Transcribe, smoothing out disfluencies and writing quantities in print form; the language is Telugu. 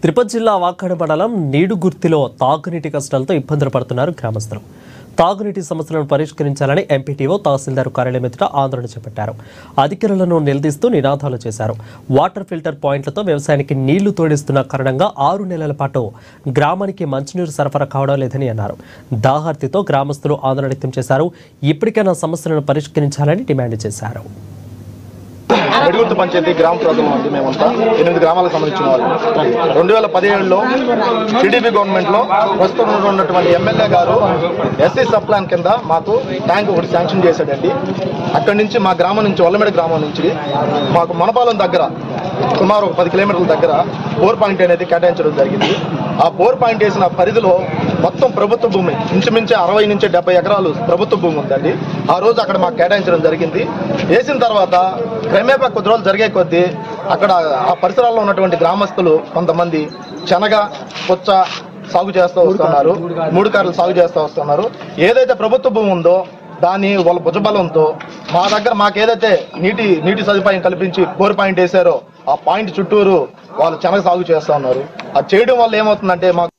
తిరుపతి జిల్లా వాకాడ మండలం నీడుగుర్తిలో తాగునీటి కష్టాలతో ఇబ్బందులు పడుతున్నారు గ్రామస్తులు. తాగునీటి సమస్యలను పరిష్కరించాలని ఎంపీటీఓ తహసీల్దార్ కార్యాలయం ఎదుట ఆందోళన చేపట్టారు. అధికారులను నిలదీస్తూ నినాదాలు చేశారు. వాటర్ ఫిల్టర్ పాయింట్లతో వ్యవసాయానికి నీళ్లు తోడిస్తున్న కారణంగా 6 నెలల పాటు గ్రామానికి మంచినీరు సరఫరా కావడం లేదని అన్నారు. దాహార్తితో గ్రామస్తులు ఆందోళన వ్యక్తం చేశారు. ఇప్పటికైనా సమస్యలను పరిష్కరించాలని డిమాండ్ చేశారు. నిడుగుర్తి పంచాయతీ గ్రామ ప్రజలు ఉంది. మేమంతా 8 గ్రామాలకు సంబంధించిన వాళ్ళు. 2017లో టీడీపీ గవర్నమెంట్ లో ప్రస్తుతం ఉన్నటువంటి ఎమ్మెల్యే గారు ఎస్సీ సబ్ ప్లాన్ కింద మాకు ట్యాంక్ ఒకటి శాంక్షన్ చేశాడండి. అక్కడి నుంచి మా గ్రామం నుంచి ఒల్లమెడ గ్రామం నుంచి మాకు మనపాలెం దగ్గర సుమారు 10 కిలోమీటర్ల దగ్గర బోర్ పాయింట్ అనేది కేటాయించడం జరిగింది. ఆ బోర్ పాయింట్ వేసిన పరిధిలో మొత్తం ప్రభుత్వ భూమి ఇంచుమించు 60 నుంచి 70 ఎకరాలు ప్రభుత్వ భూమి ఉందండి. ఆ రోజు అక్కడ మాకు కేటాయించడం జరిగింది. వేసిన తర్వాత క్రమేపా కొద్ది రోజులు జరిగే కొద్దీ అక్కడ ఆ పరిసరాల్లో ఉన్నటువంటి గ్రామస్తులు కొంతమంది శనగ, పుచ్చ సాగు చేస్తూ వస్తున్నారు, 3 కార్లు సాగు చేస్తూ వస్తున్నారు. ఏదైతే ప్రభుత్వ భూమి ఉందో దాన్ని వాళ్ళ భుజబలంతో మా దగ్గర మాకేదైతే నీటి సదుపాయం కల్పించి బోర్ పాయింట్ వేశారో ఆ పాయింట్ చుట్టూరు వాళ్ళు శనగ సాగు చేస్తూ ఉన్నారు. అది చేయడం వల్ల ఏమవుతుందంటే మాకు